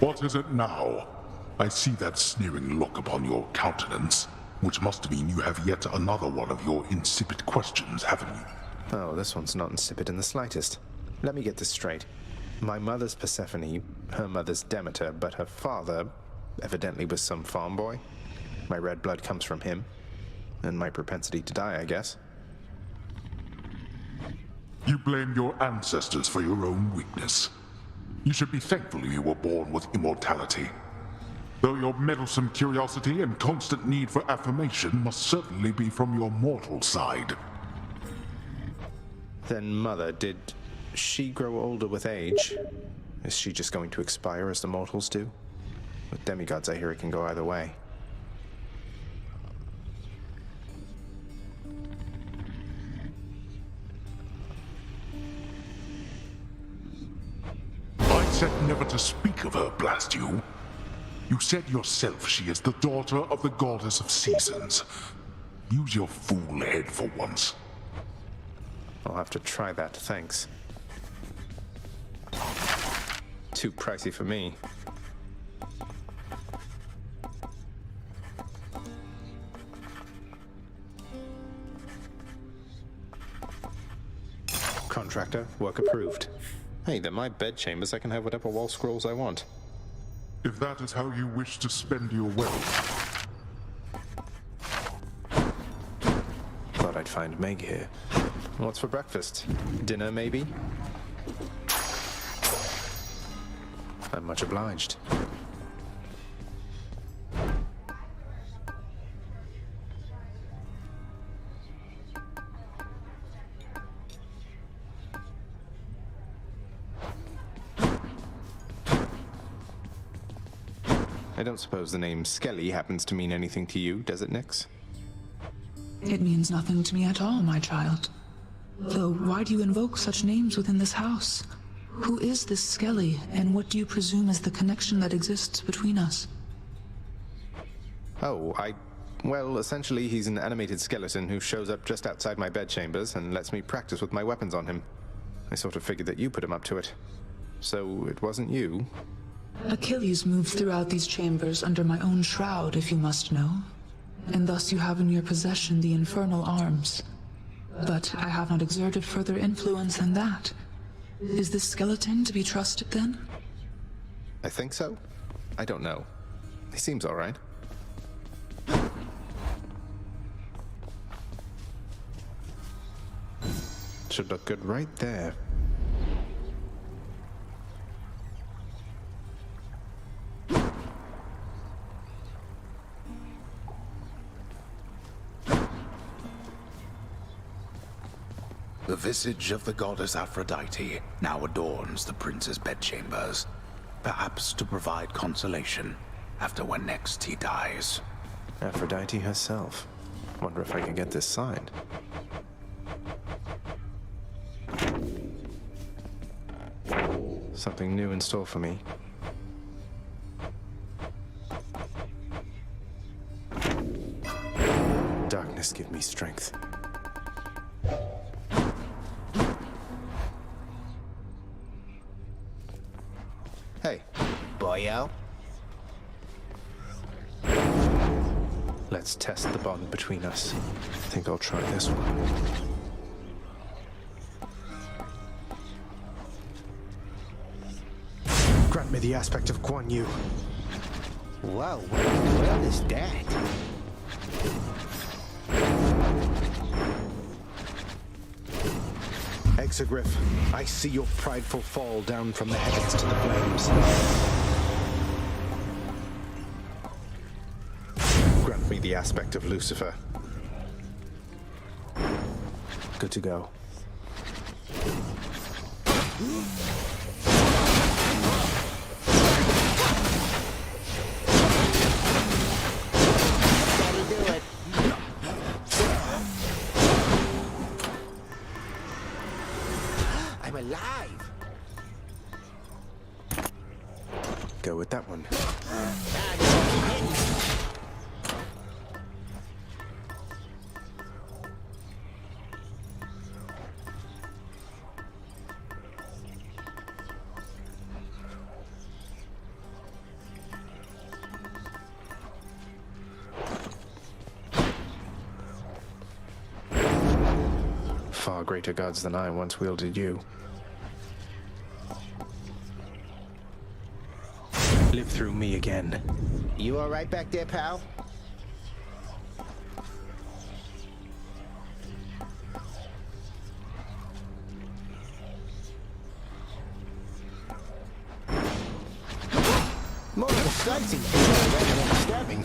What is it now? I see that sneering look upon your countenance, which must mean you have yet another one of your insipid questions, haven't you? Oh, this one's not insipid in the slightest. Let me get this straight. My mother's Persephone, her mother's Demeter, but her father evidently was some farm boy. My red blood comes from him, and my propensity to die, I guess. You blame your ancestors for your own weakness. You should be thankful you were born with immortality. Though your meddlesome curiosity and constant need for affirmation must certainly be from your mortal side. Then Mother, did she grow older with age? Is she just going to expire as the mortals do? With demigods, I hear it can go either way. I said never to speak of her, blast you. You said yourself she is the daughter of the goddess of seasons. Use your fool head for once. I'll have to try that, thanks. Too pricey for me. Contractor, work approved. Hey, they're my bedchambers. I can have whatever wall scrolls I want. If that is how you wish to spend your wealth. Thought I'd find Meg here. What's for breakfast? Dinner, maybe? I'm much obliged. I don't suppose the name Skelly happens to mean anything to you, does it, Nyx? It means nothing to me at all, my child. Though, why do you invoke such names within this house? Who is this Skelly, and what do you presume is the connection that exists between us? Oh, well, essentially he's an animated skeleton who shows up just outside my bedchambers and lets me practice with my weapons on him. I sort of figured that you put him up to it. So, it wasn't you? Achilles moved throughout these chambers under my own shroud, if you must know. And thus you have in your possession the infernal arms. But I have not exerted further influence than that. Is this skeleton to be trusted, then? I think so. I don't know. He seems all right. Should look good right there. The visage of the goddess Aphrodite now adorns the prince's bedchambers, perhaps to provide consolation after when next he dies. Aphrodite herself. Wonder if I can get this signed. Something new in store for me. Darkness, give me strength. Hey, Boyo? let's test the bond between us. I think I'll try this one. Grant me the aspect of Guan Yu. Whoa, what in the world is that? Exegriff, I see your prideful fall down from the heavens to the flames. Grant me the aspect of Lucifer. Good to go. That'll do it. I'm alive. Go with that one. far greater gods than I once wielded you. Live through me again. You all right back there, pal? More of a slicing rather than stabbing.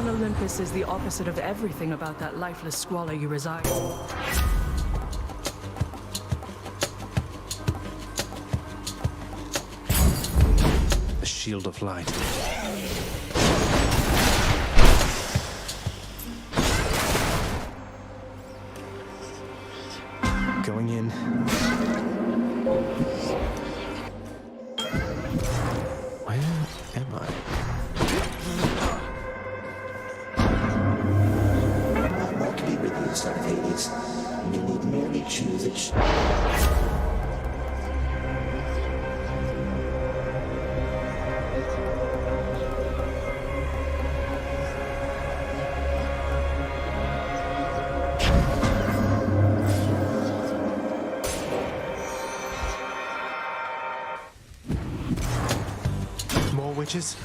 Olympus is the opposite of everything about that lifeless squalor you reside in. The shield of light. Going in. Where am I? To be with you, son of Hades. You need merely choose it. More witches?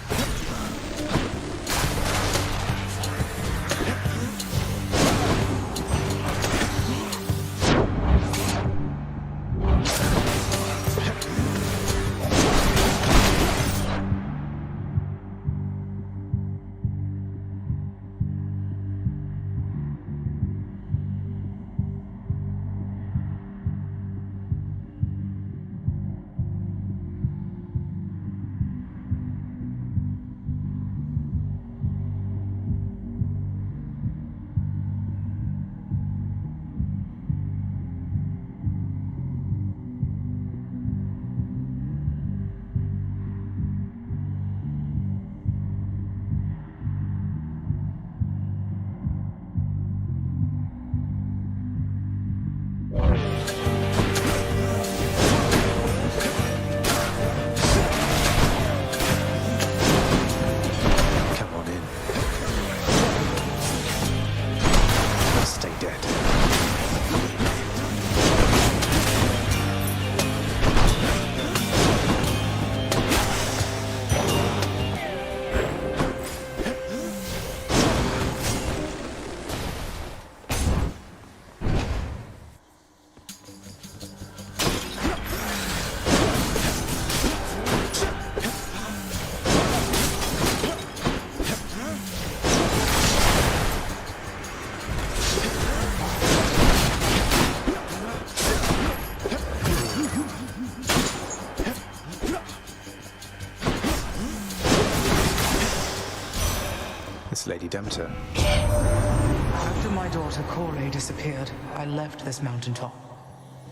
It's Lady Demeter. After my daughter Kore disappeared, I left this mountaintop.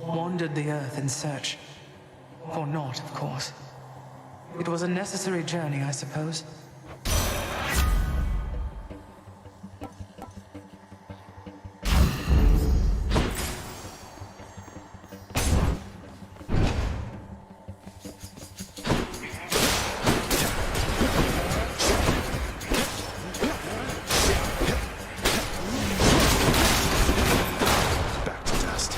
Wandered the earth in search. For naught, of course. It was a necessary journey, I suppose. Back to dust.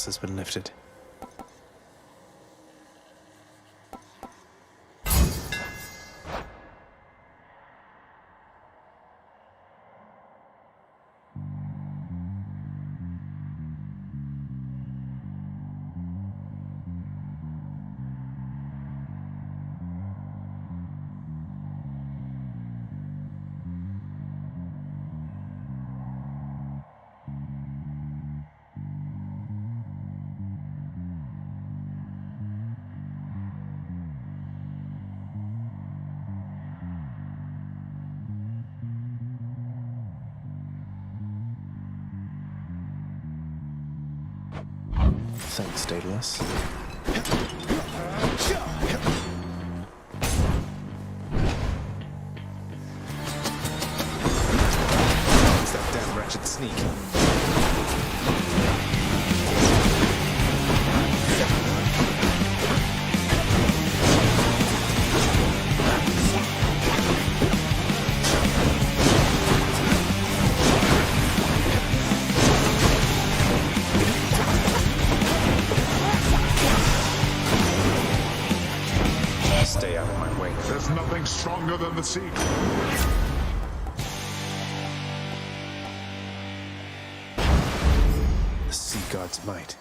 has been lifted. Thanks, Daedalus. It's that damn wretched sneak. Stay out of my way. There's nothing stronger than the sea. The sea god's might.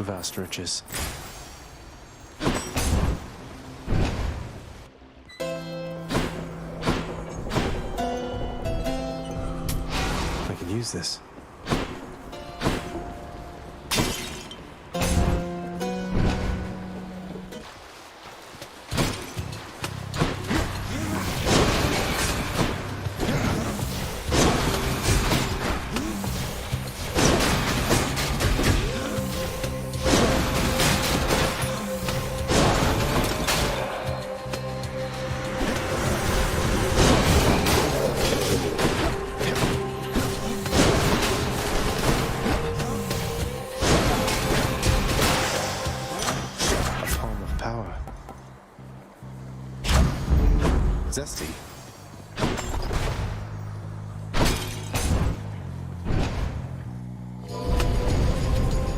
Vast riches. I can use this. Zesty.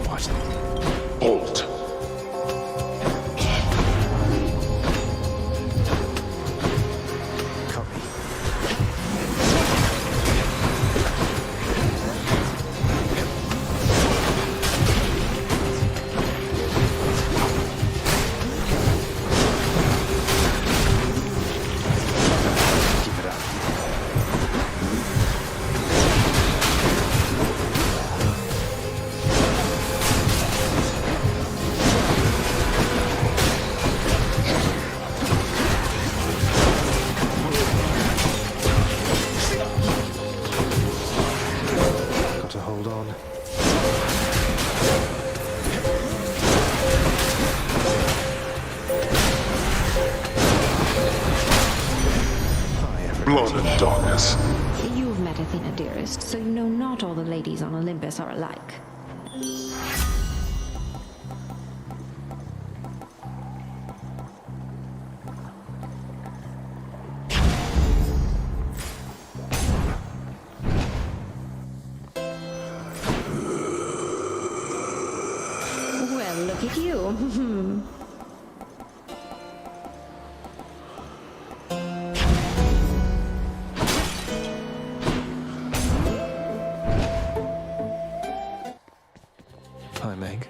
What? Halt. Copy. Keep it up. Got to hold on. Hi, everybody. Blood and darkness. You've met Athena, dearest, so you know not all the ladies on Olympus are alike. Well, look at you. climb egg.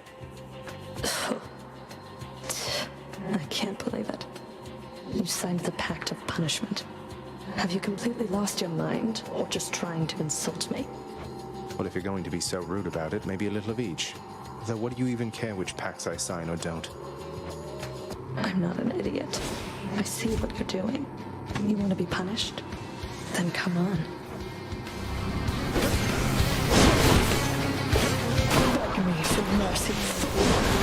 I can't believe it. You signed the Pact of Punishment. Have you completely lost your mind, or just trying to insult me? Well, if you're going to be so rude about it, maybe a little of each. Though what do you even care which pacts I sign or don't? I'm not an idiot. I see what you're doing. You want to be punished? Then come on. Beg me for mercy, fool.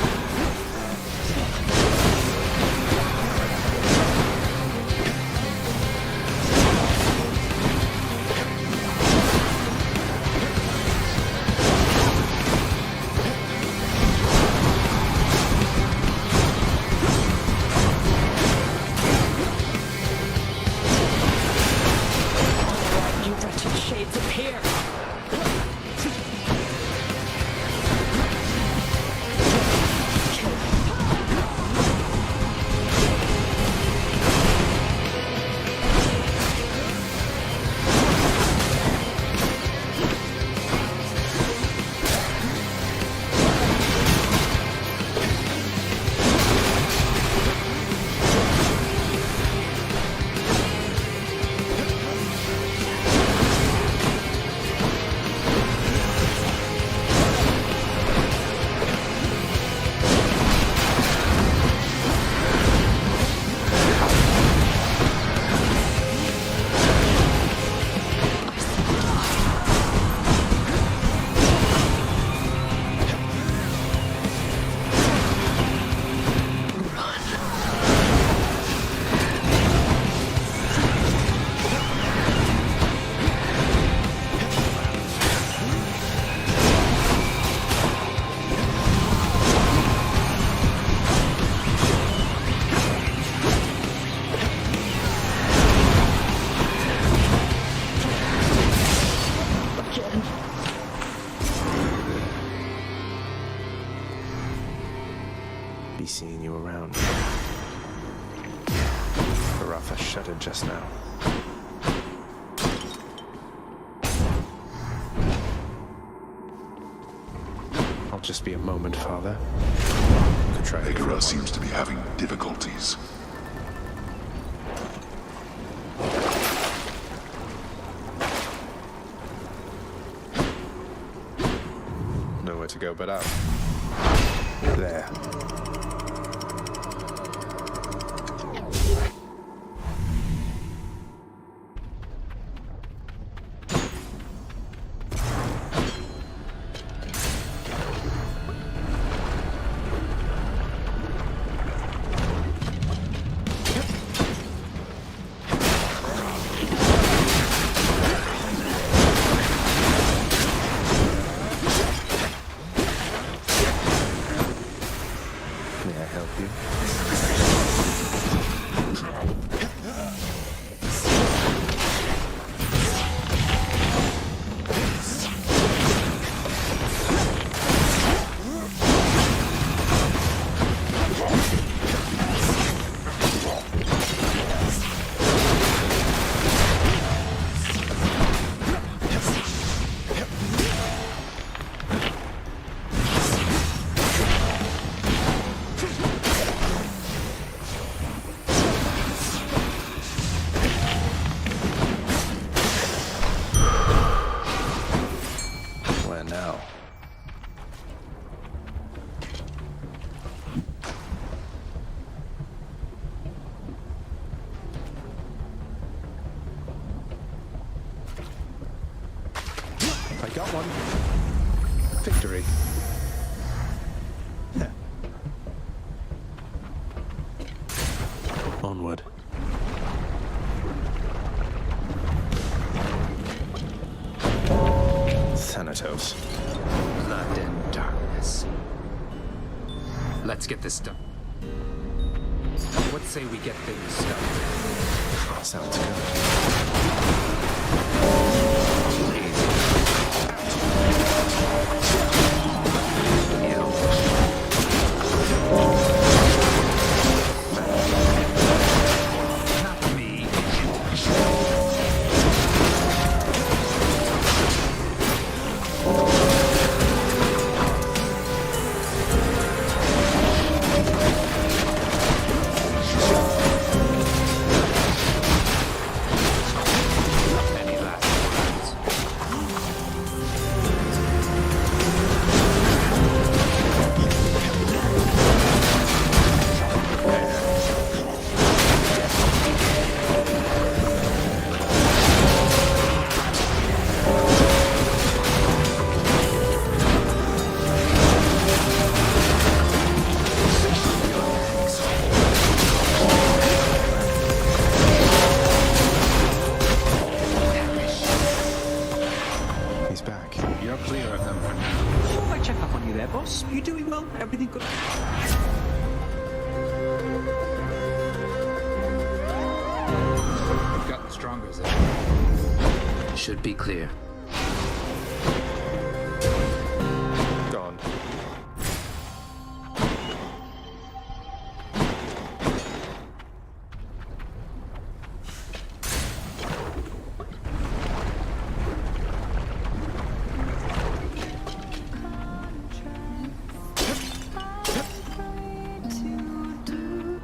Be seeing you around. Baratha shuddered just now. I'll just be a moment, Father. Could try. Agra seems to be having difficulties. Nowhere to go but up. There. I got one. Victory. Yeah. Onward. Thanatos. Blood and darkness. Let's get this done. What say we get things started? Sounds good. You're clear of them for now. Thought I'd check up on you there, boss. You doing well? Everything good? We've gotten stronger, Zed. Should be clear. Gone.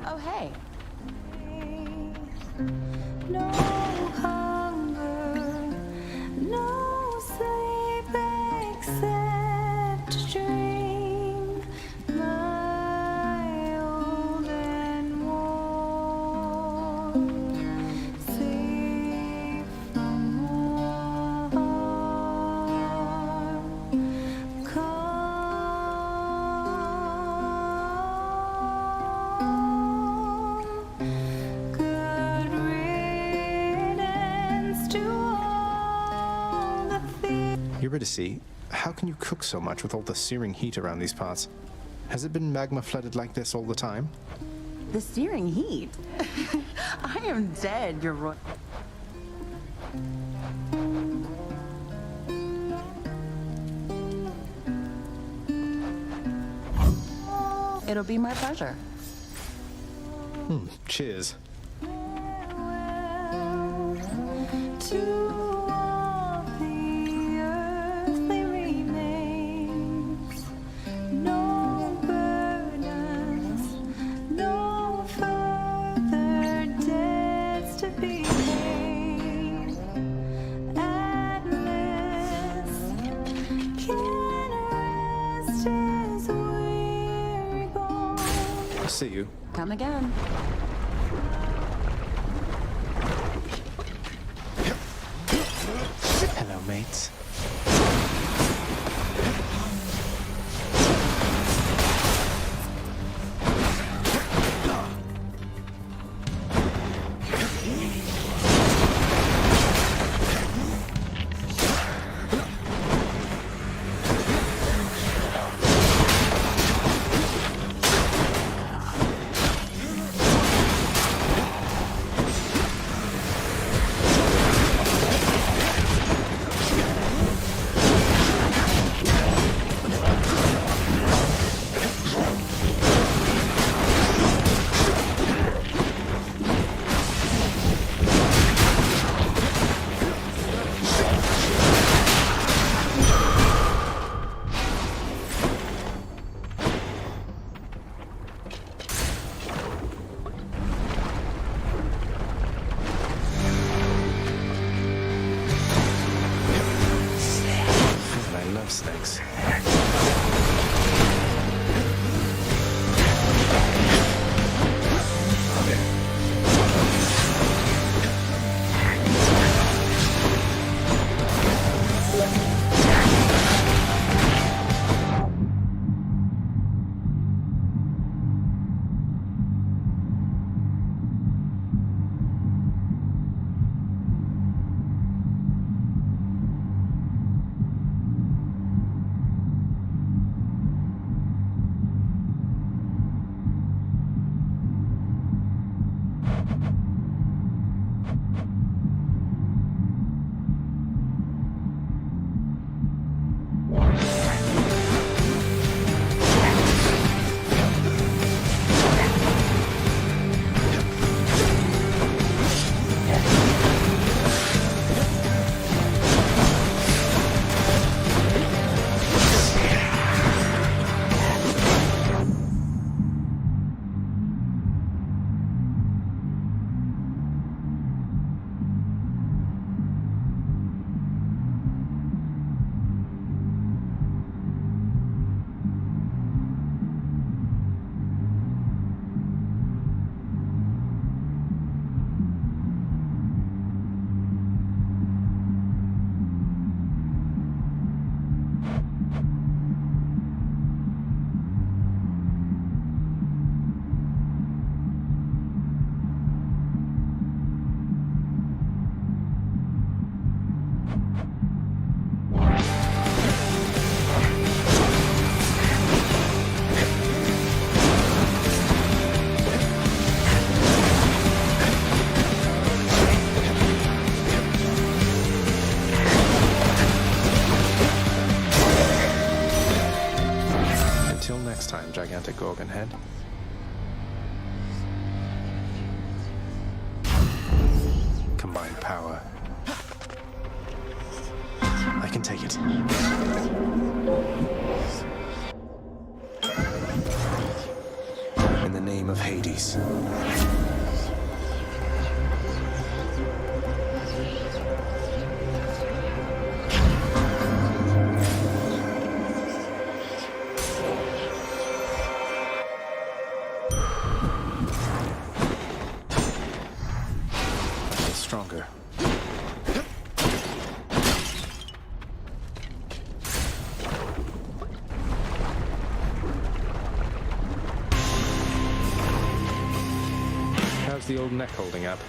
Oh, hey. No hunger, no sleep except dream. Mild and warm, safe from harm. Good riddance to all the fear. Eurydice, how can you cook so much with all the searing heat around these parts? Has it been magma flooded like this all the time? The searing heat. I am dead, your roy. It'll be my pleasure. Cheers. To all the earthly remains, no burdens, no further debts to be paid. Atlas can rest his weary bones. See you. Come again. Hello, mates. I love snakes. time, gigantic organ head. Combined power. I can take it. In the name of Hades. Stronger. How's the old neck holding up?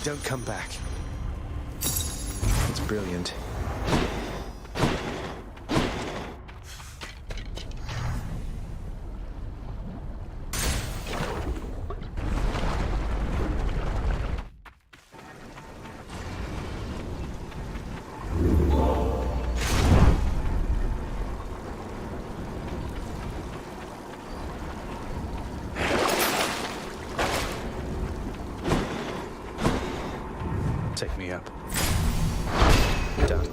Don't come back. It's brilliant. Take me up. Done.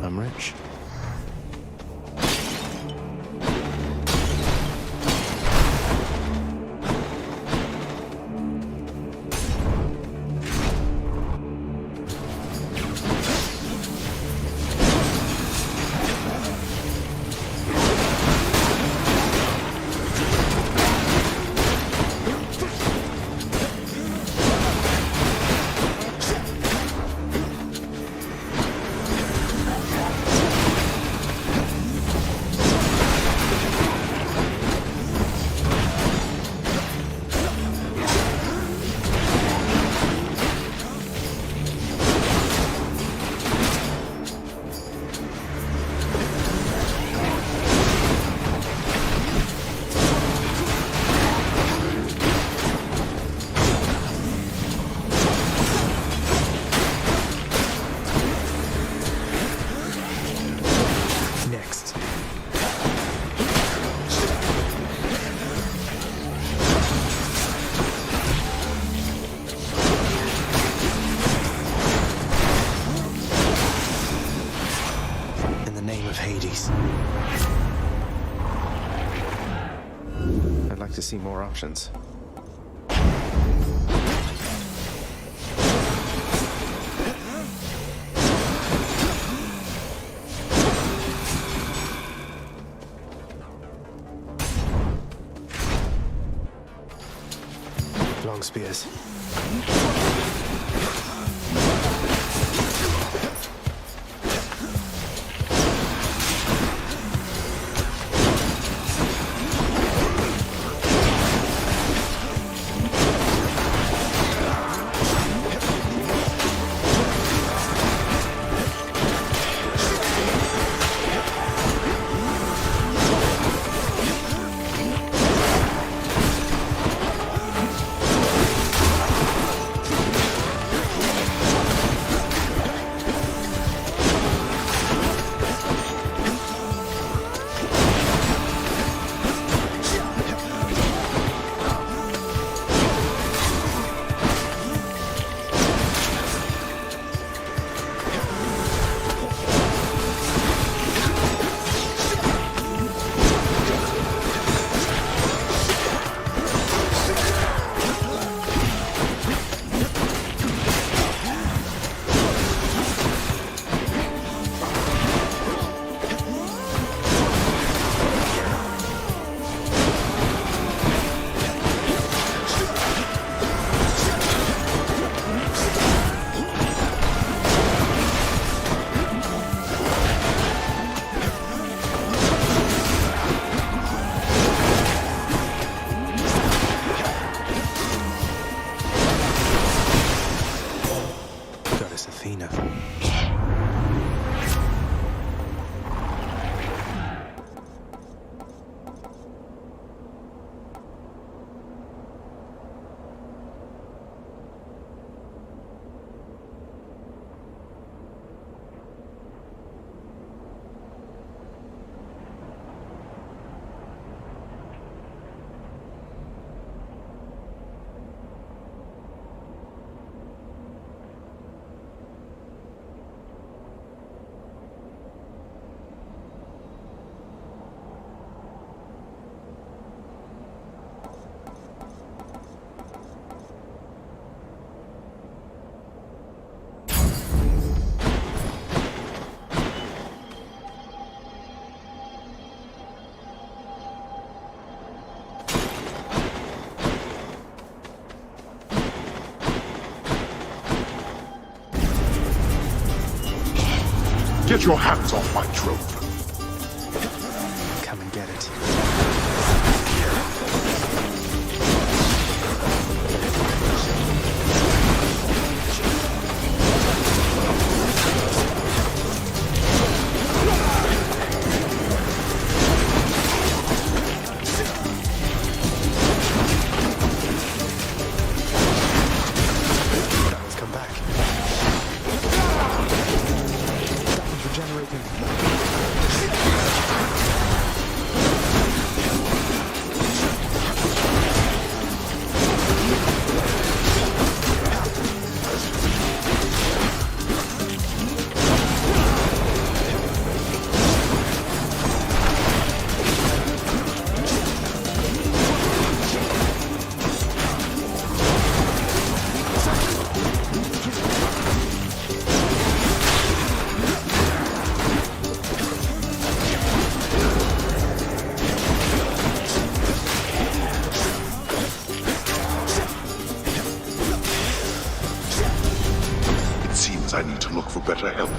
I'm rich. name of Hades? I'd like to see more options. Long spears. Get your hands off my trophy. Come and get it. Come back. That one's regenerating. I need to look for better help.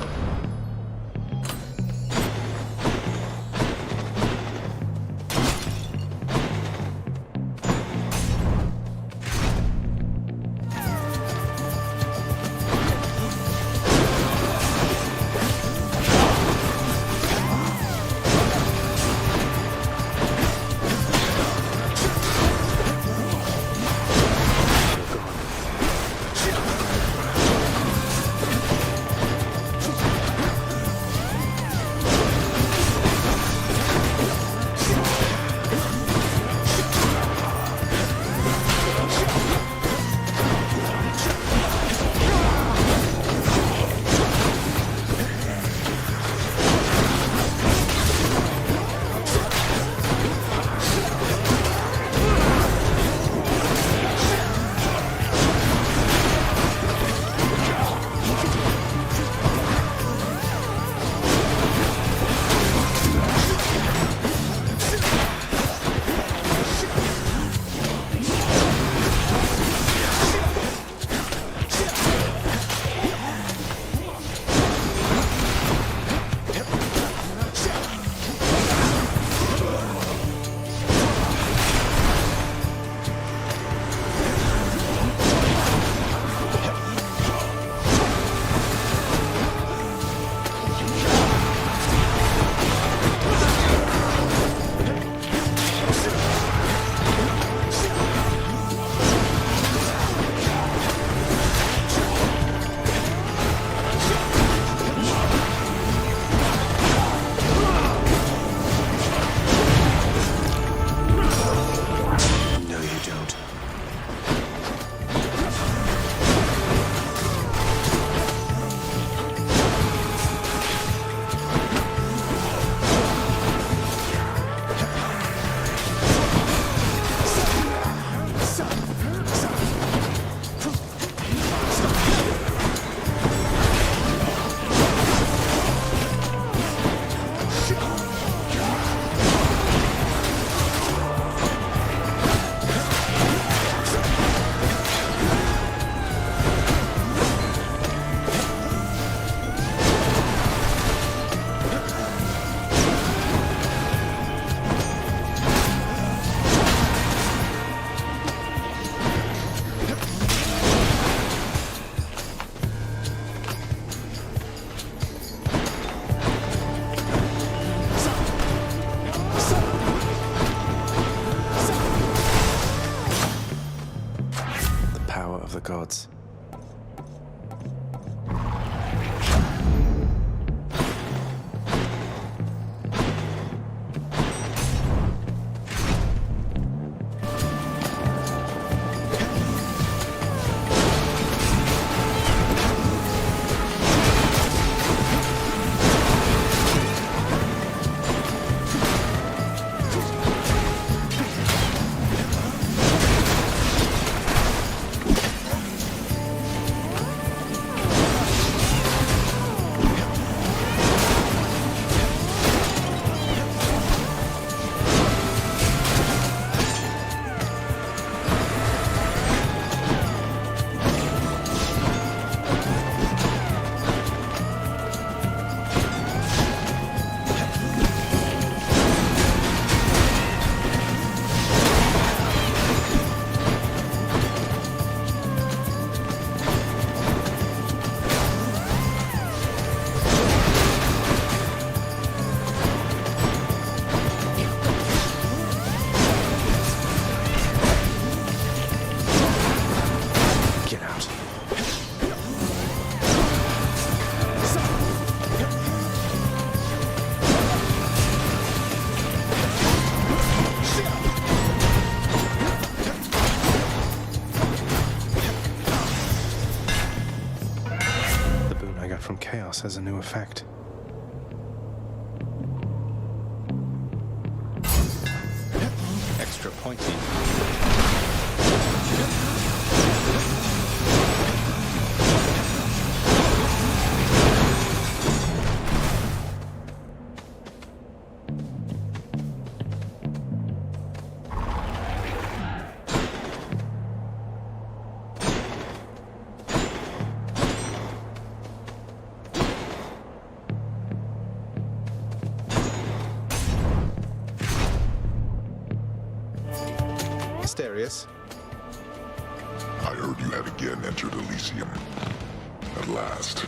Olympus has a new effect. Extra pointy. Asterius. I heard you had again entered Elysium. At last.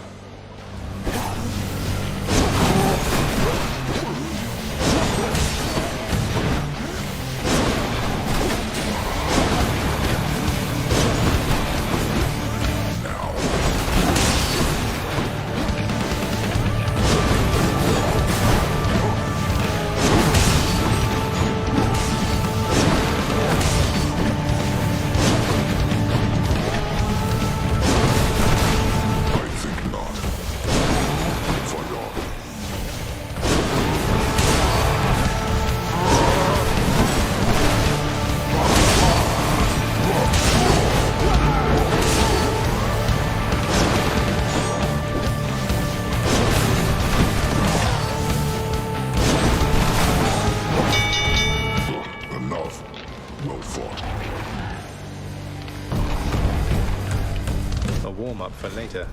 Warm-up for later.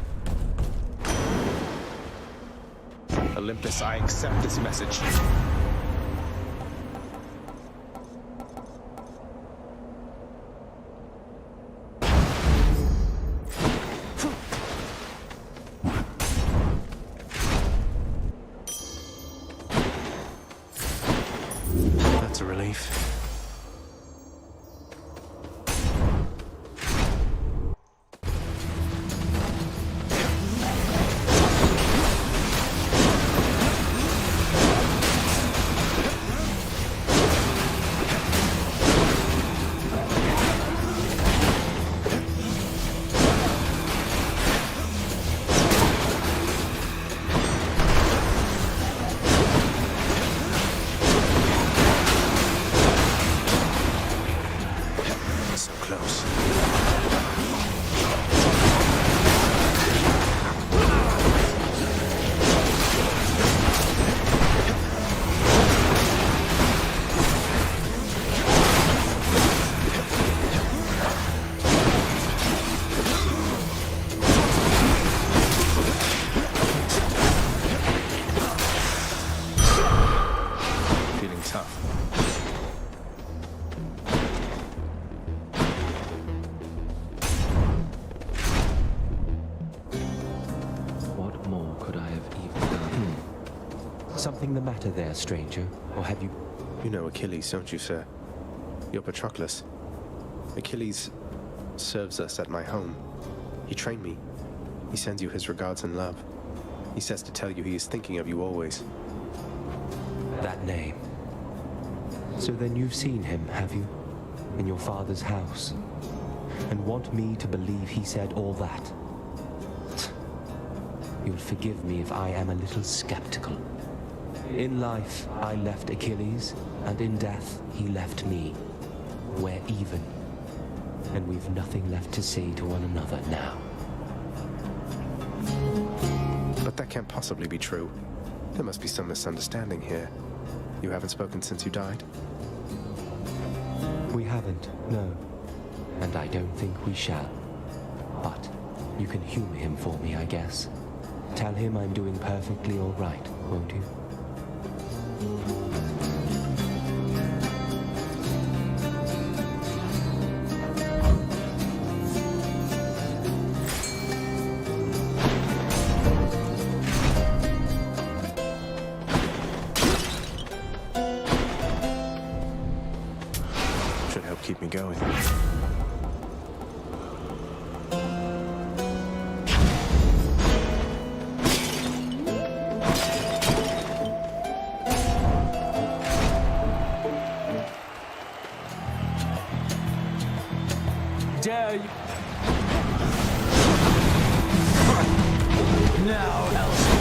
Olympus, I accept this message. That's a relief. Something the matter there, stranger? Or have you... You know Achilles, don't you, sir? You're Patroclus. Achilles serves us at my home. He trained me. He sends you his regards and love. He says to tell you he is thinking of you always. That name. So then you've seen him, have you? In your father's house? And want me to believe he said all that? You'll forgive me if I am a little skeptical. In life, I left Achilles, and in death, he left me. We're even. And we've nothing left to say to one another now. But that can't possibly be true. There must be some misunderstanding here. You haven't spoken since you died? We haven't, no. And I don't think we shall. But you can humor him for me, I guess. Tell him I'm doing perfectly all right, won't you? Should help keep me going. Dare you? Now, Elsa.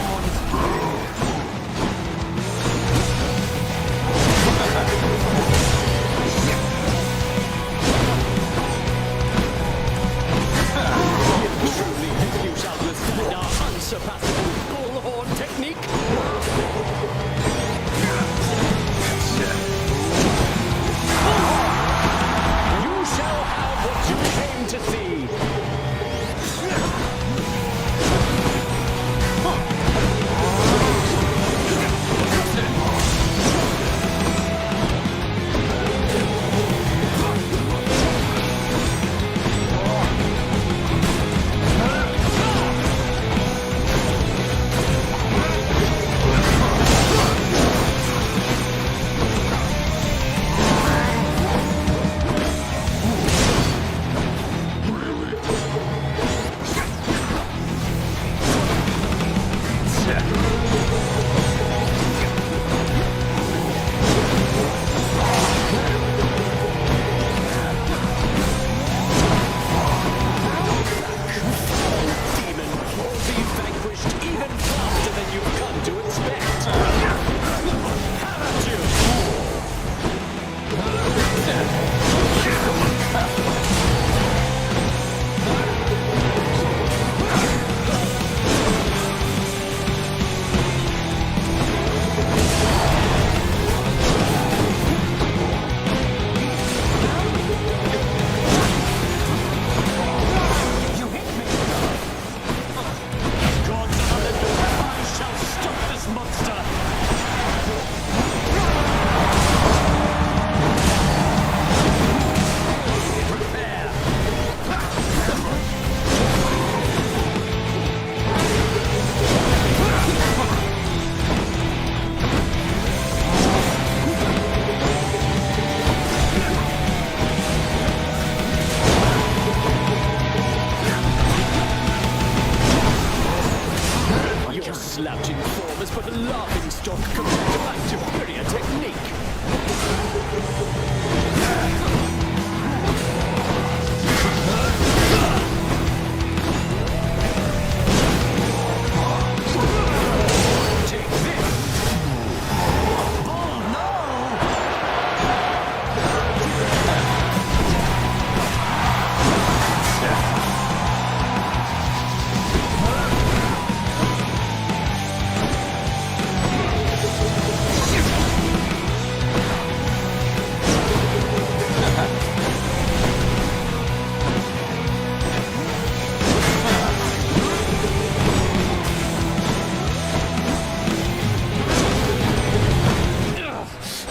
was but a laughing stock compared to my superior technique.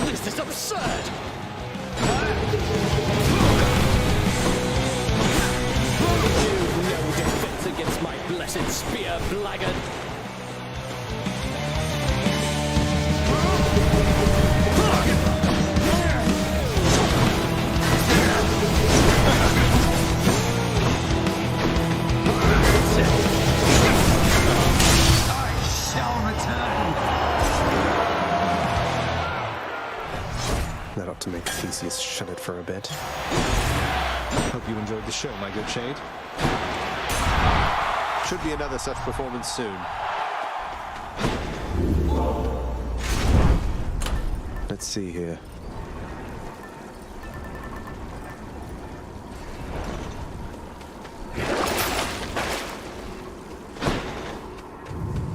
This is absurd! You've no defense against my blessed spear, blackguard! I shall return. That ought to make Theseus shut it for a bit. Hope you enjoyed the show, my good Shade. Should be another such performance soon. Let's see here.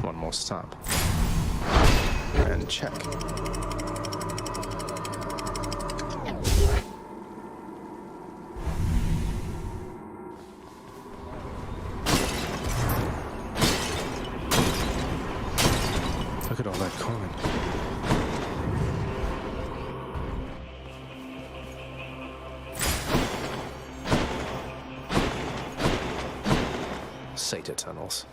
One more stop. And check. Look at all that coin. Satyr tunnels.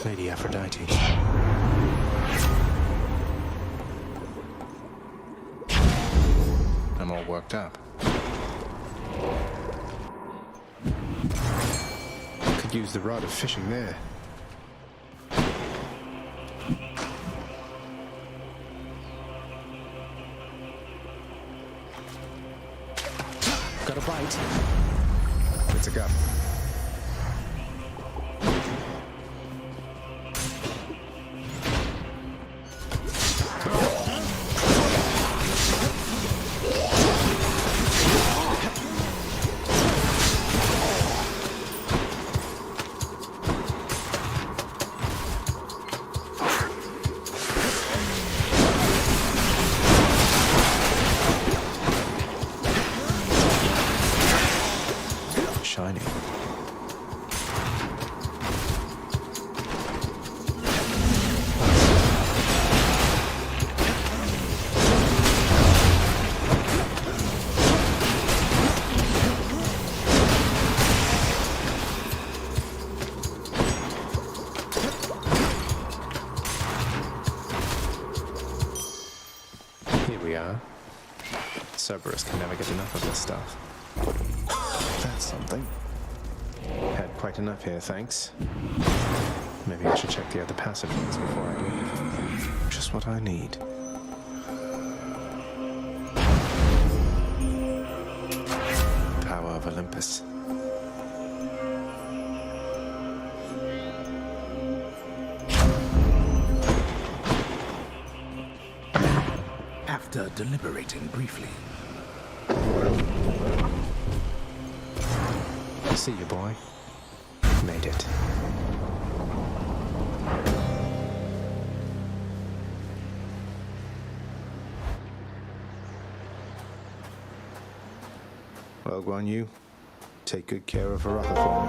Lady Aphrodite. I'm all worked up. Could use the rod of fishing there. Got a bite. It's a gum. Shiny. Here we are. Cerberus can never get enough of this stuff. That's something. Had quite enough here, thanks. Maybe I should check the other passageways before I leave. Just what I need. Power of Olympus. After deliberating briefly, See you, boy. Made it. Well, Guan Yu, take good care of Varatha for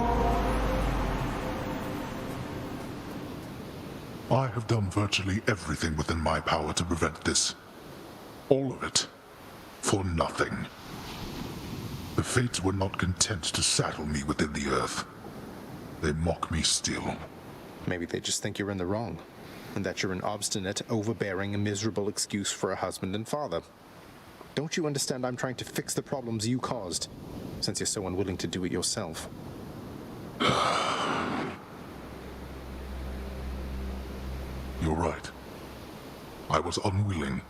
me. I have done virtually everything within my power to prevent this. All of it. For nothing. The Fates were not content to saddle me within the earth. They mock me still. Maybe they just think you're in the wrong, and that you're an obstinate, overbearing, and miserable excuse for a husband and father. Don't you understand I'm trying to fix the problems you caused, since you're so unwilling to do it yourself? You're right. I was unwilling.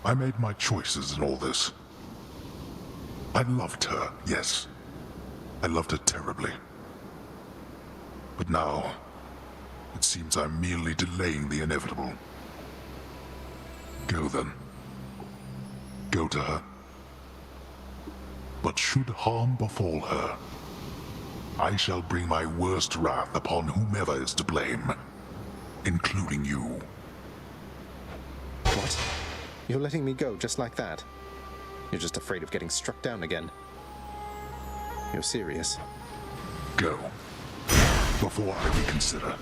I made my choices in all this. I loved her, yes. I loved her terribly. But now, it seems I'm merely delaying the inevitable. Go then. Go to her. But should harm befall her, I shall bring my worst wrath upon whomever is to blame, including you. What? You're letting me go just like that? You're just afraid of getting struck down again. You're serious? Go. Before I reconsider.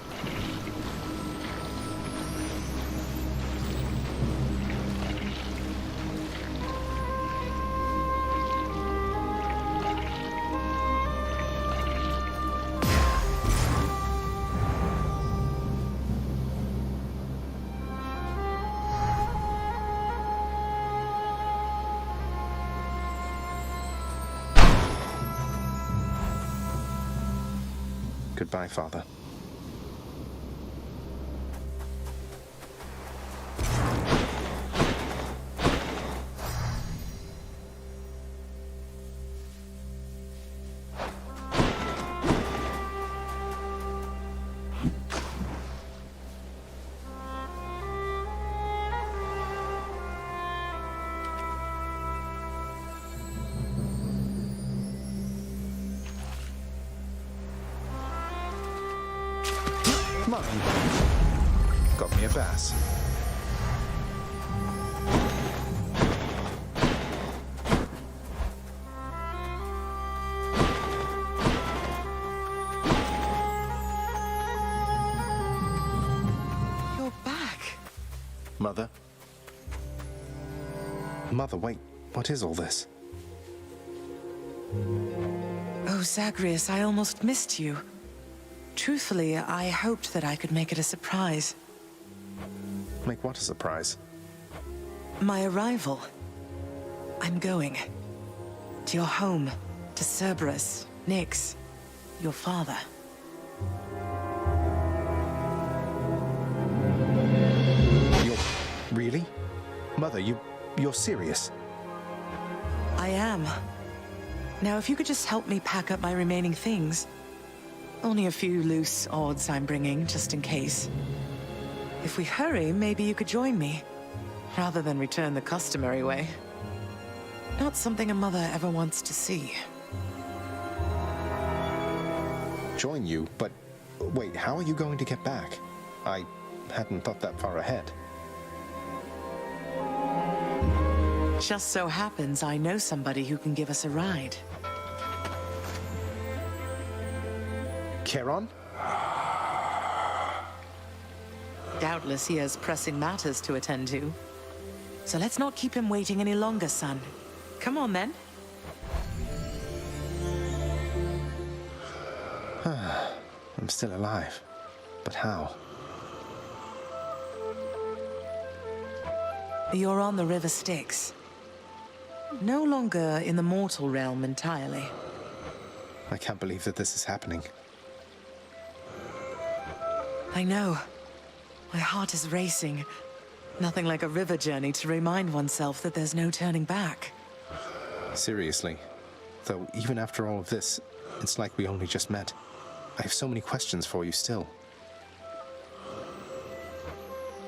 Goodbye, Father. Mine. Got me a bass. You're back. Mother? Mother, wait. What is all this? Oh, Zagreus, I almost missed you. Truthfully, I hoped that I could make it a surprise. Make what a surprise? My arrival. I'm going. To your home. To Cerberus. Nyx. Your father. Really? Mother, you're serious? I am. Now, if you could just help me pack up my remaining things. Only a few loose odds I'm bringing, just in case. If we hurry, maybe you could join me, rather than return the customary way. Not something a mother ever wants to see. Join you? But wait, how are you going to get back? I hadn't thought that far ahead. Just so happens I know somebody who can give us a ride. Charon? Doubtless he has pressing matters to attend to. So let's not keep him waiting any longer, son. Come on, then. I'm still alive. But how? You're on the River Styx. No longer in the mortal realm entirely. I can't believe that this is happening. I know. My heart is racing. Nothing like a river journey to remind oneself that there's no turning back. Seriously. Though even after all of this, it's like we only just met. I have so many questions for you still.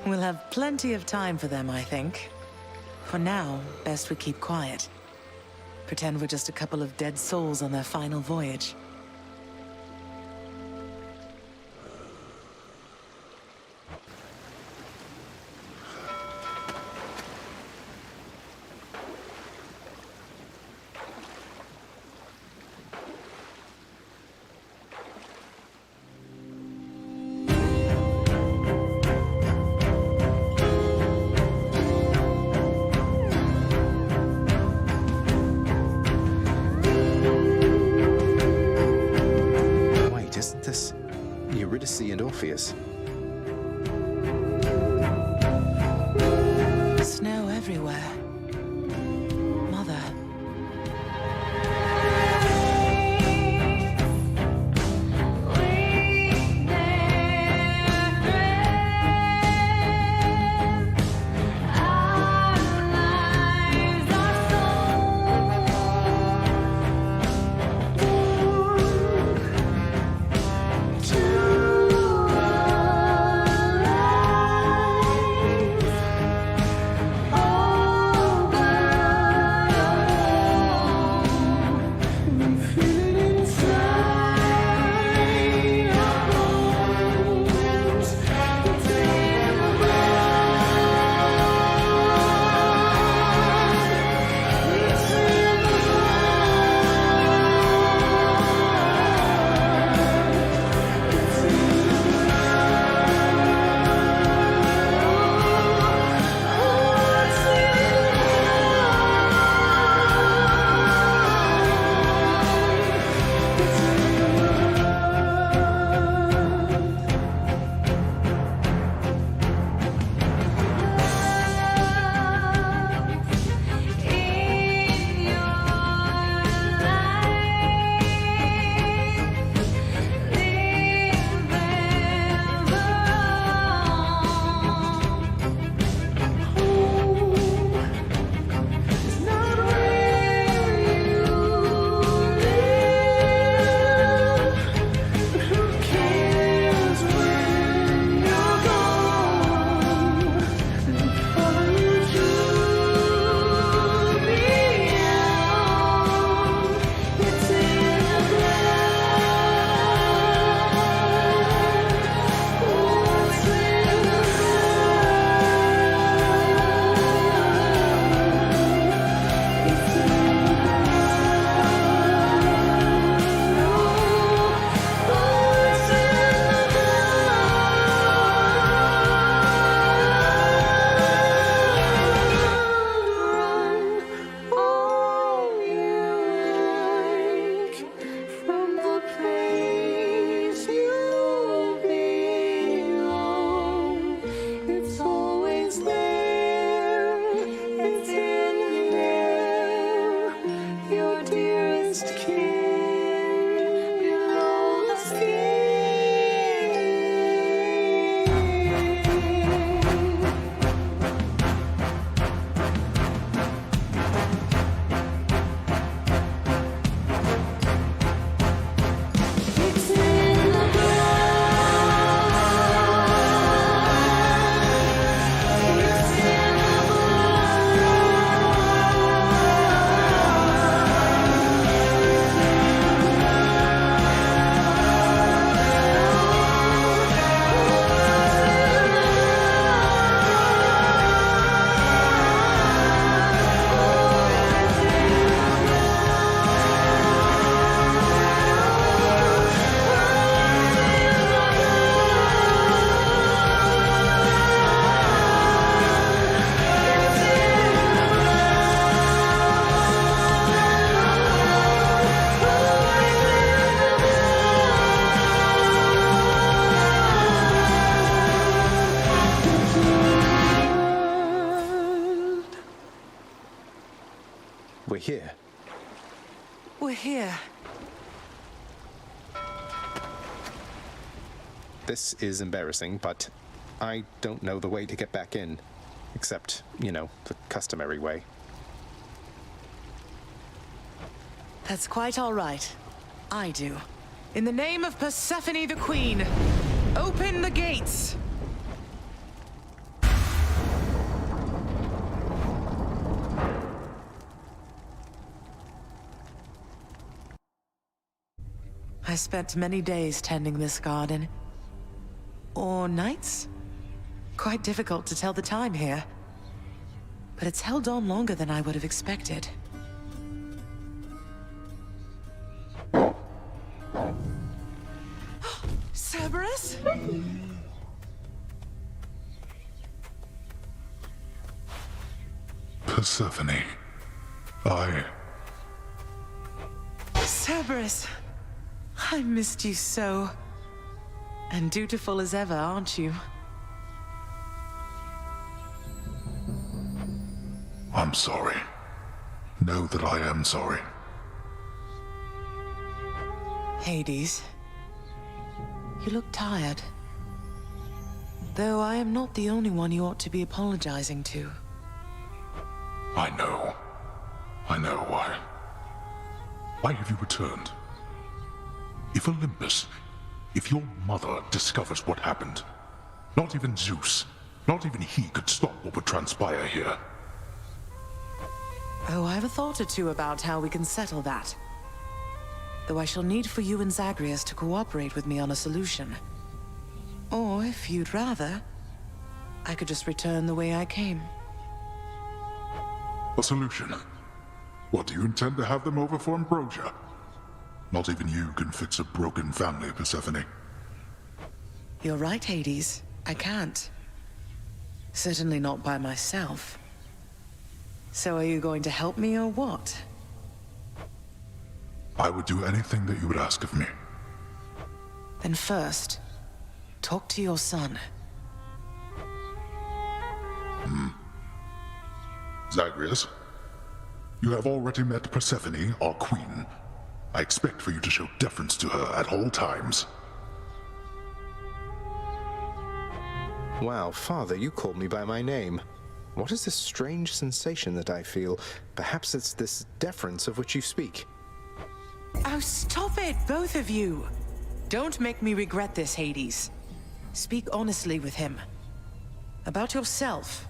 We'll have plenty of time for them, I think. For now, best we keep quiet. Pretend we're just a couple of dead souls on their final voyage. Eurydice and Orpheus. Snow everywhere. Mother. Oh We're here. We're here. This is embarrassing, but I don't know the way to get back in. Except, you know, the customary way. That's quite all right. I do. In the name of Persephone the Queen, open the gates! I spent many days tending this garden. Or nights? Quite difficult to tell the time here. But it's held on longer than I would have expected. Cerberus? Persephone. Cerberus, I missed you so. And dutiful as ever, aren't you? I'm sorry. Know that I am sorry. Hades, you look tired. Though I am not the only one you ought to be apologizing to. I know. I know why. Why have you returned? If Olympus, if your mother discovers what happened, not even Zeus, not even he could stop what would transpire here. Oh, I have a thought or two about how we can settle that. Though I shall need for you and Zagreus to cooperate with me on a solution. Or, if you'd rather, I could just return the way I came. A solution? What, do you intend to have them over for ambrosia? Not even you can fix a broken family, Persephone. You're right, Hades. I can't. Certainly not by myself. So are you going to help me or what? I would do anything that you would ask of me. Then first, talk to your son. Zagreus, you have already met Persephone, our queen. I expect for you to show deference to her at all times. Wow, Father, you called me by my name. What is this strange sensation that I feel? Perhaps it's this deference of which you speak. Oh, stop it, both of you! Don't make me regret this, Hades. Speak honestly with him. About yourself,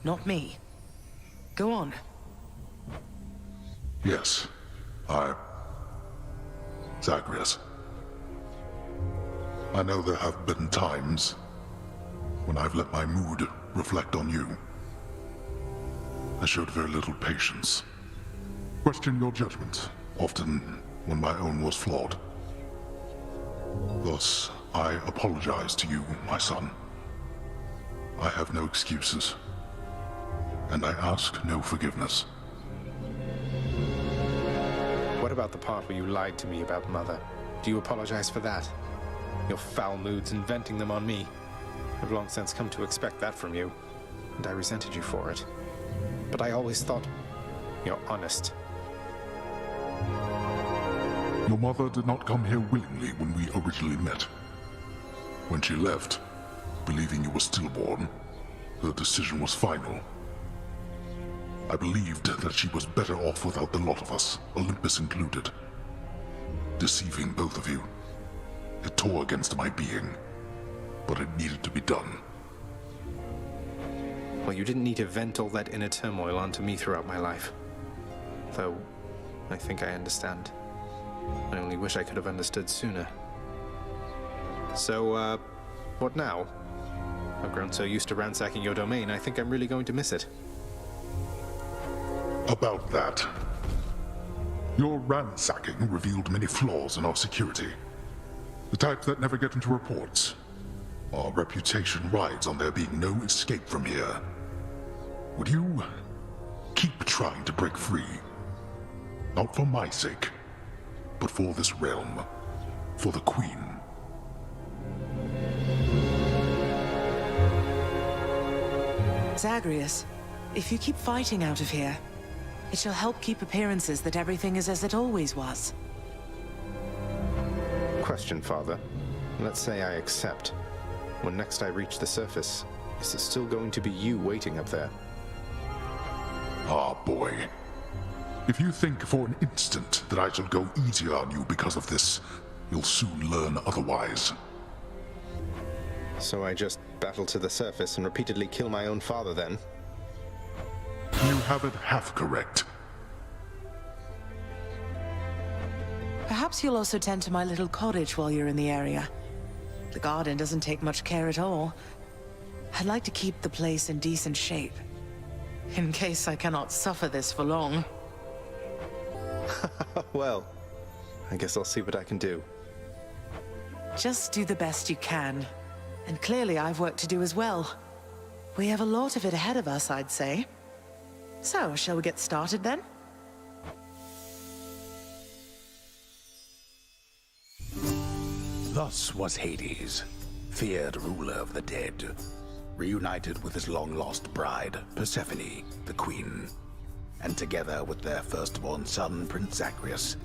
not me. Go on. Yes, Zagreus. I know there have been times when I've let my mood reflect on you. I showed very little patience. Questioned your judgment, often when my own was flawed. Thus, I apologize to you, my son. I have no excuses, and I ask no forgiveness. What about the part where you lied to me about Mother? Do you apologize for that? Your foul moods and venting them on me. I've long since come to expect that from you, and I resented you for it. But I always thought you're honest. Your mother did not come here willingly when we originally met. When she left, believing you were stillborn, her decision was final. I believed that she was better off without the lot of us, Olympus included. Deceiving both of you. It tore against my being, but it needed to be done. Well, you didn't need to vent all that inner turmoil onto me throughout my life. Though, I think I understand. I only wish I could have understood sooner. So, what now? I've grown so used to ransacking your domain, I think I'm really going to miss it. About that. Your ransacking revealed many flaws in our security. The type that never get into reports. Our reputation rides on there being no escape from here. Would you keep trying to break free? Not for my sake, but for this realm. For the Queen. Zagreus, if you keep fighting out of here, It shall help keep appearances that everything is as it always was. Question, Father. Let's say I accept. When next I reach the surface, is it still going to be you waiting up there? Ah, boy. If you think for an instant that I shall go easier on you because of this, you'll soon learn otherwise. So I just battle to the surface and repeatedly kill my own father then? You have it half correct. Perhaps you'll also tend to my little cottage while you're in the area. The garden doesn't take much care at all. I'd like to keep the place in decent shape, in case I cannot suffer this for long. Well, I guess I'll see what I can do. Just do the best you can. And clearly I've work to do as well. We have a lot of it ahead of us, I'd say. So, shall we get started then? Thus was Hades, feared ruler of the dead, reunited with his long-lost bride, Persephone, the queen. And together with their firstborn son, Prince Zagreus,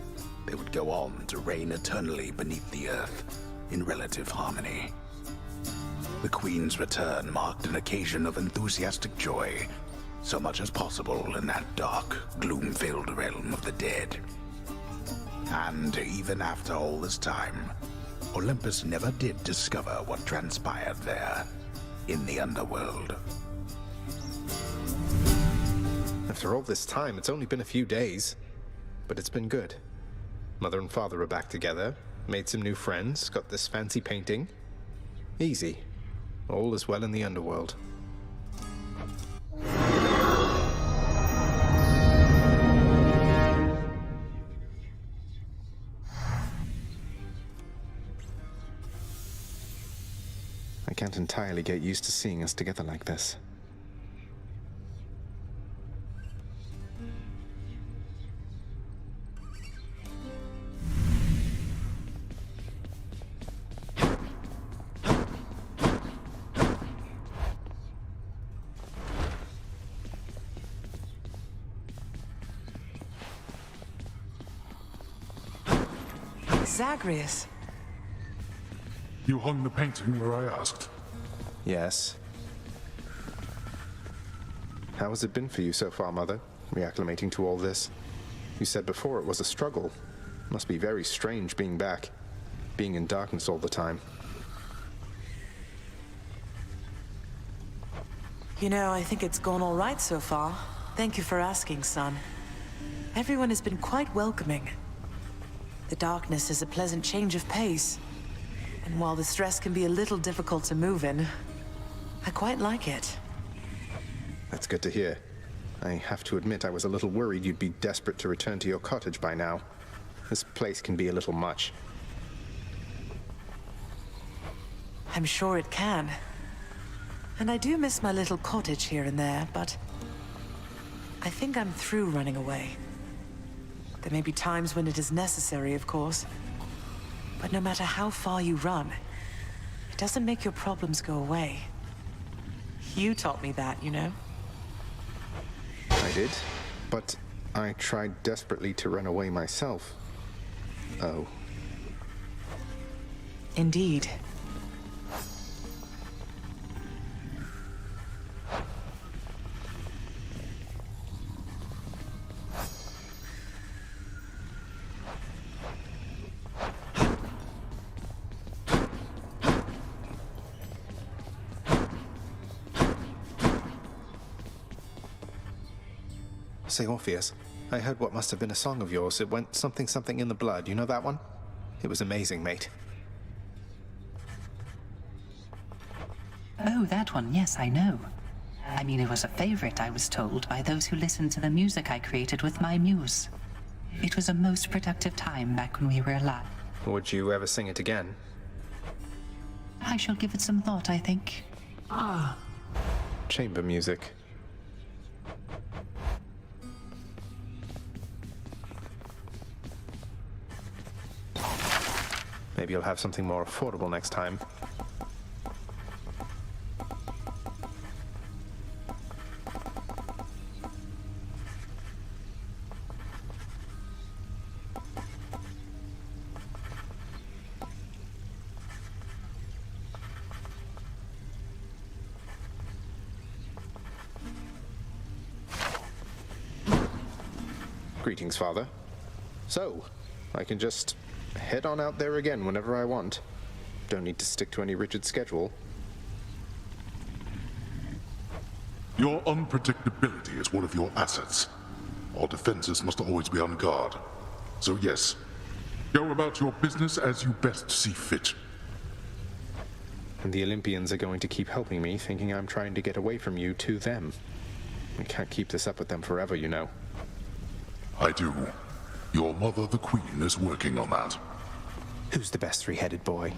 they would go on to reign eternally beneath the earth, in relative harmony. The queen's return marked an occasion of enthusiastic joy, so much as possible in that dark, gloom-filled realm of the dead. And even after all this time, Olympus never did discover what transpired there, in the underworld. After all this time, it's only been a few days. But it's been good. Mother and father are back together, made some new friends, got this fancy painting. Easy. All is well in the underworld. I can't entirely get used to seeing us together like this. Zagreus. You hung the painting where I asked. Yes. How has it been for you so far, Mother? Reacclimating to all this? You said before it was a struggle. Must be very strange being back. Being in darkness all the time. You know, I think it's gone all right so far. Thank you for asking, son. Everyone has been quite welcoming. The darkness is a pleasant change of pace. And while the stress can be a little difficult to move in, I quite like it. That's good to hear. I have to admit I was a little worried you'd be desperate to return to your cottage by now. This place can be a little much. I'm sure it can. And I do miss my little cottage here and there, but I think I'm through running away. There may be times when it is necessary, of course. But no matter how far you run, it doesn't make your problems go away. You taught me that, you know? I did, but I tried desperately to run away myself. Oh. Indeed. Say, Orpheus, I heard what must have been a song of yours. It went something something in the blood. You know that one? It was amazing, mate. Oh, that one. Yes, I know. I mean, it was a favorite, I was told, by those who listened to the music I created with my muse. It was a most productive time back when we were alive. Would you ever sing it again? I shall give it some thought, I think. Ah. Chamber music. Maybe you'll have something more affordable next time. Greetings, Father. So, I can just head on out there again whenever I want. Don't need to stick to any rigid schedule. Your unpredictability is one of your assets. Our defenses must always be on guard. So yes, go about your business as you best see fit. And the Olympians are going to keep helping me, thinking I'm trying to get away from you to them. I can't keep this up with them forever, you know. I do. Your mother, the Queen, is working on that. Who's the best three-headed boy?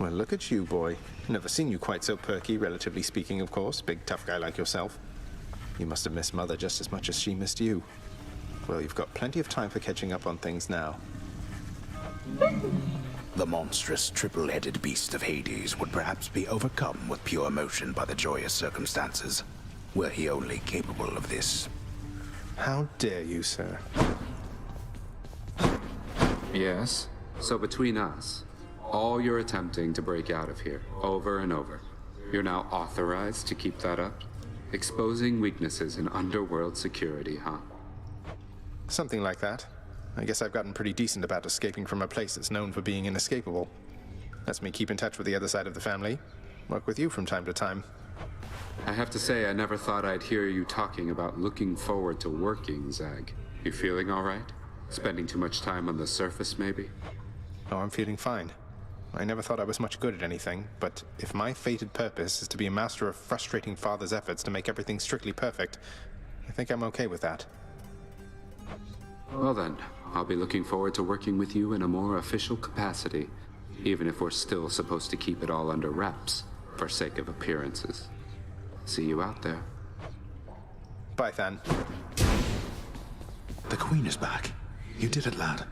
Well, look at you, boy. Never seen you quite so perky, relatively speaking, of course. Big, tough guy like yourself. You must have missed Mother just as much as she missed you. Well, you've got plenty of time for catching up on things now. The monstrous triple-headed beast of Hades would perhaps be overcome with pure emotion by the joyous circumstances, were he only capable of this. How dare you, sir? Yes? So between us, all you're attempting to break out of here, over and over, you're now authorized to keep that up? Exposing weaknesses in underworld security, huh? Something like that. I guess I've gotten pretty decent about escaping from a place that's known for being inescapable. Lets me keep in touch with the other side of the family. Work with you from time to time. I have to say, I never thought I'd hear you talking about looking forward to working, Zag. You feeling all right? Spending too much time on the surface, maybe? Oh, I'm feeling fine. I never thought I was much good at anything, but if my fated purpose is to be a master of frustrating Father's efforts to make everything strictly perfect, I think I'm okay with that. Well then, I'll be looking forward to working with you in a more official capacity, even if we're still supposed to keep it all under wraps, for sake of appearances. See you out there. Bye, Than. The Queen is back. You did it, lad.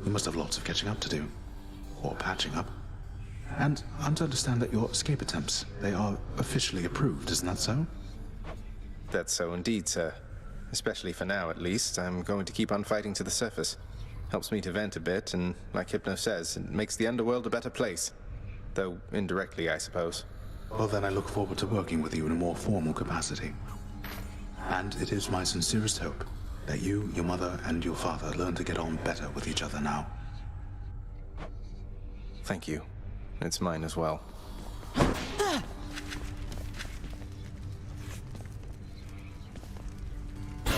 You must have lots of catching up to do. Or patching up. And I'm to understand that your escape attempts, they are officially approved, isn't that so? That's so indeed, sir. Especially for now, at least. I'm going to keep on fighting to the surface. Helps me to vent a bit, and like Hypno says, it makes the underworld a better place. Though indirectly, I suppose. Well, then I look forward to working with you in a more formal capacity. And it is my sincerest hope that you, your mother, and your father learn to get on better with each other now. Thank you. It's mine as well.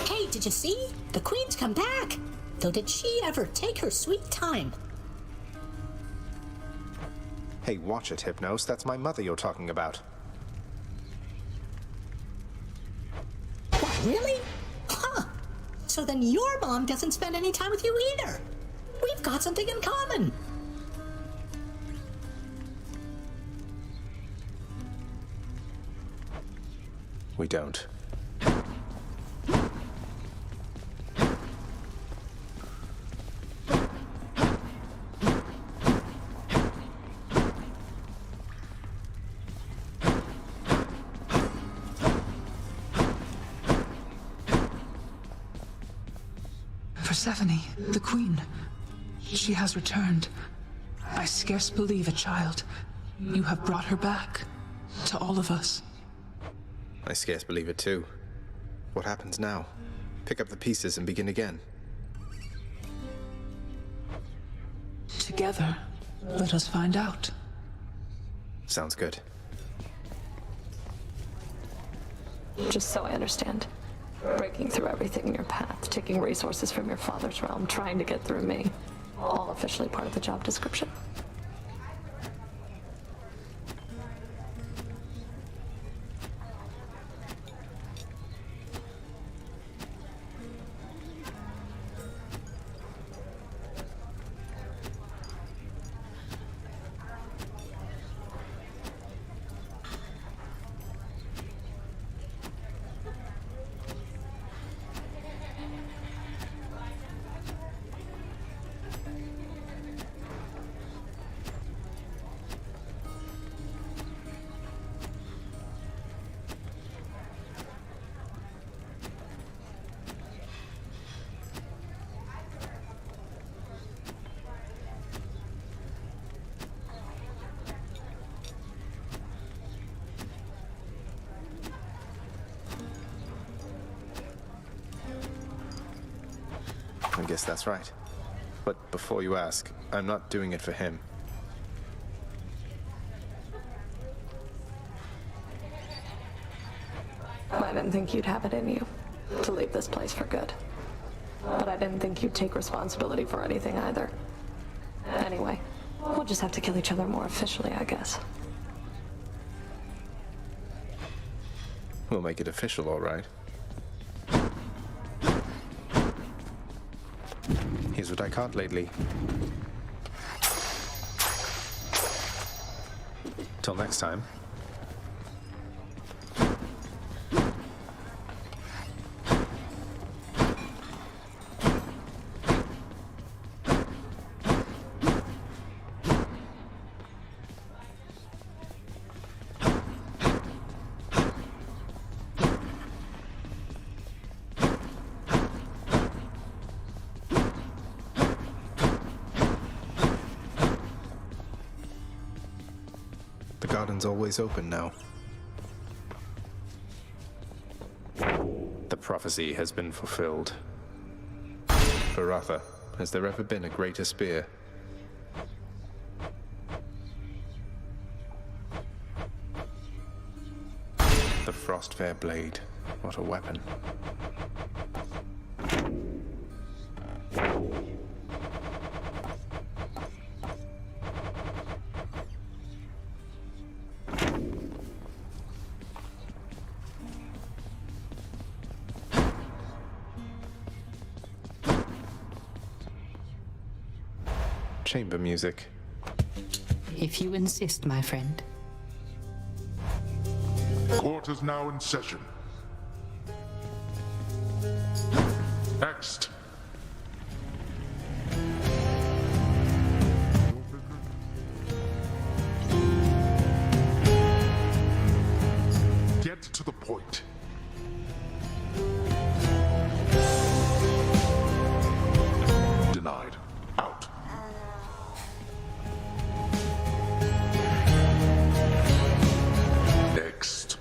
Hey, did you see? The Queen's come back! Though did she ever take her sweet time? Hey, watch it, Hypnos. That's my mother you're talking about. What, really? Huh. So then your mom doesn't spend any time with you either. We've got something in common. We don't. Persephone, the Queen. She has returned. I scarce believe it, child. You have brought her back. To all of us. I scarce believe it too. What happens now? Pick up the pieces and begin again. Together, let us find out. Sounds good. Just so I understand. Breaking through everything in your path, taking resources from your father's realm, trying to get through me. All officially part of the job description. I guess that's right. But before you ask, I'm not doing it for him. I didn't think you'd have it in you to leave this place for good. But I didn't think you'd take responsibility for anything either. Anyway, we'll just have to kill each other more officially, I guess. We'll make it official, all right. Here's what I caught lately. Till next time. The garden's always open now. The prophecy has been fulfilled. Baratha, has there ever been a greater spear? The Frostfair blade, what a weapon. Chamber music. If you insist, my friend. Court is now in session. Next. Get to the point. Denied. Out. Next.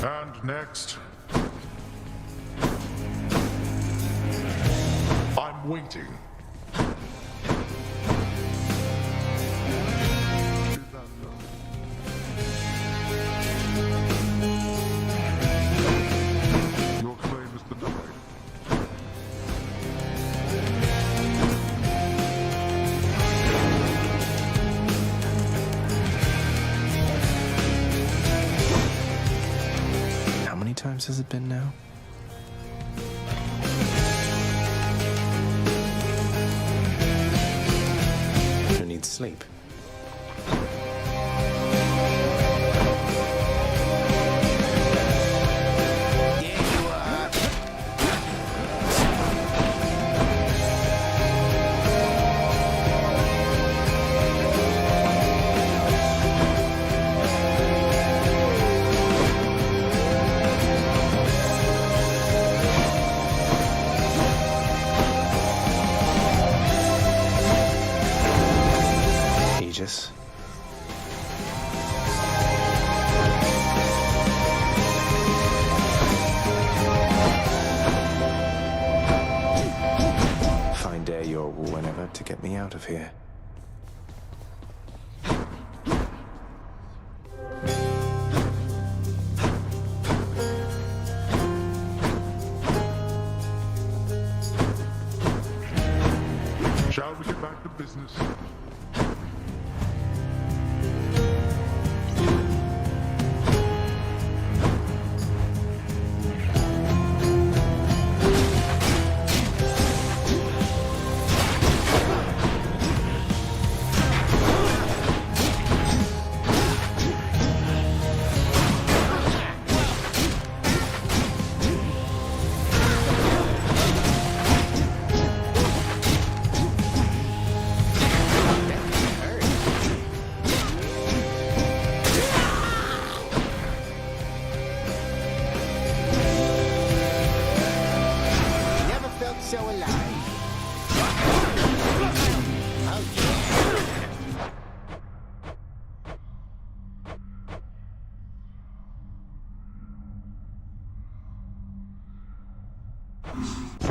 And next. I'm waiting. Your claim is denied. How many times has it been now? Who needs sleep? Aegis. Find Air or whenever to get me out of here. Shall we get back to business? now.